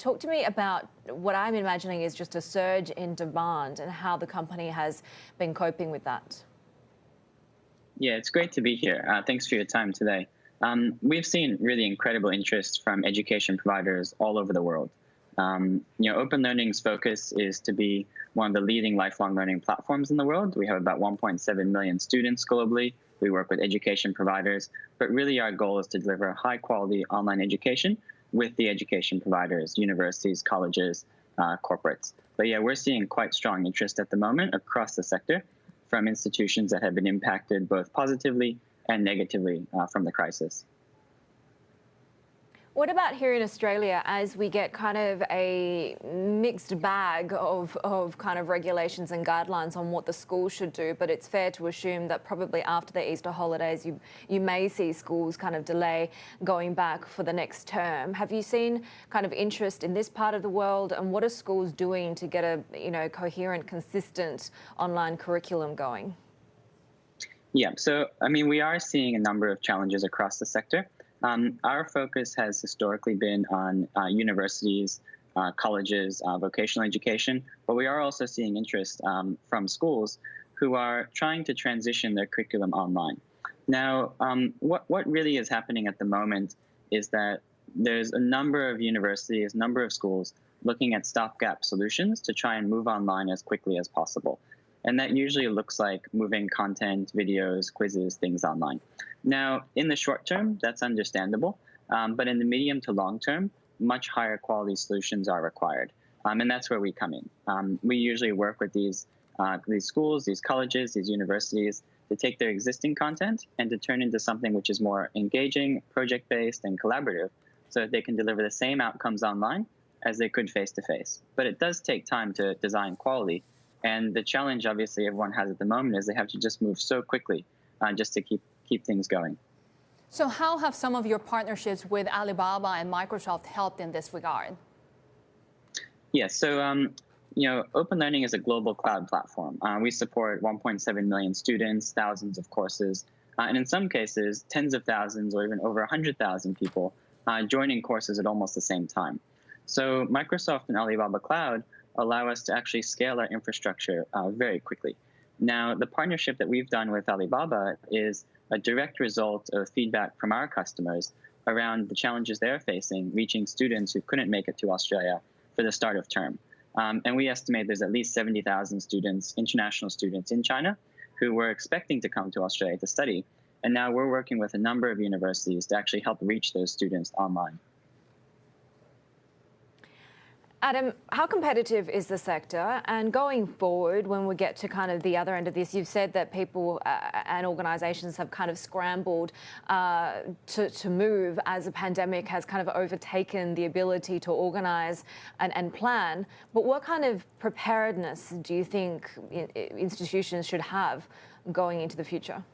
Talk to me about what I'm imagining is just a surge in demand and how the company has been coping with that. Yeah, it's great to be here. Thanks for your time today. We've seen really incredible interest from education providers all over the world. Open Learning's focus is to be one of the leading lifelong learning platforms in the world. We have about 1.7 million students globally. We work with education providers, but really our goal is to deliver high quality online education with the education providers, universities, colleges, corporates. But yeah, we're seeing quite strong interest at the moment across the sector from institutions that have been impacted both positively and negatively from the crisis. What about here in Australia as we get kind of a mixed bag of kind of regulations and guidelines on what the schools should do, but it's fair to assume that probably after the Easter holidays you may see schools kind of delay going back for the next term. Have you seen kind of interest in this part of the world, and what are schools doing to get a coherent, consistent online curriculum going? Yeah, so I mean, we are seeing a number of challenges across the sector. Our focus has historically been on universities, colleges, vocational education, but we are also seeing interest from schools who are trying to transition their curriculum online. Now, what really is happening at the moment is that there's a number of universities, number of schools looking at stopgap solutions to try and move online as quickly as possible. And that usually looks like moving content, videos, quizzes, things online. Now, in the short term, that's understandable. But in the medium to long term, much higher quality solutions are required. And that's where we come in. We usually work with these schools, these colleges, these universities to take their existing content and to turn into something which is more engaging, project-based, and collaborative so that they can deliver the same outcomes online as they could face-to-face. But it does take time to design quality. And the challenge, obviously, everyone has at the moment is they have to just move so quickly just to keep things going. So how have some of your partnerships with Alibaba and Microsoft helped in this regard? Yeah, so Open Learning is a global cloud platform. We support 1.7 million students, thousands of courses, and in some cases, tens of thousands or even over 100,000 people joining courses at almost the same time. So Microsoft and Alibaba Cloud allow us to actually scale our infrastructure very quickly. Now, the partnership that we've done with Alibaba is a direct result of feedback from our customers around the challenges they're facing reaching students who couldn't make it to Australia for the start of term. And we estimate there's at least 70,000 students, international students in China, who were expecting to come to Australia to study. And now we're working with a number of universities to actually help reach those students online. Adam, how competitive is the sector? And going forward, when we get to kind of the other end of this, you've said that people and organisations have kind of scrambled to move as a pandemic has kind of overtaken the ability to organise and plan. But what kind of preparedness do you think institutions should have going into the future?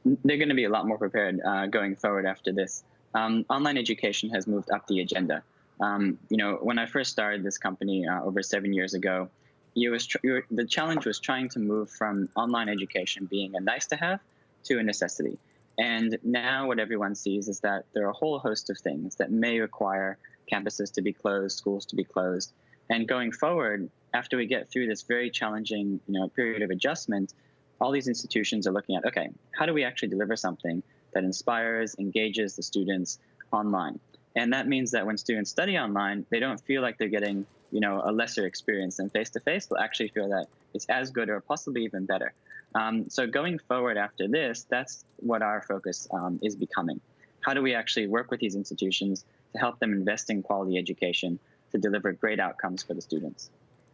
They're going to be a lot more prepared going forward after this. Online education has moved up the agenda. When I first started this company over 7 years ago, the challenge was trying to move from online education being a nice to have to a necessity. And now what everyone sees is that there are a whole host of things that may require campuses to be closed, schools to be closed. And going forward, after we get through this very challenging period of adjustment, all these institutions are looking at, okay, how do we actually deliver something that inspires, engages the students online? And that means that when students study online, they don't feel like they're getting, a lesser experience than face-to-face. They'll actually feel that it's as good or possibly even better. So going forward after this, that's what our focus is becoming. How do we actually work with these institutions to help them invest in quality education to deliver great outcomes for the students?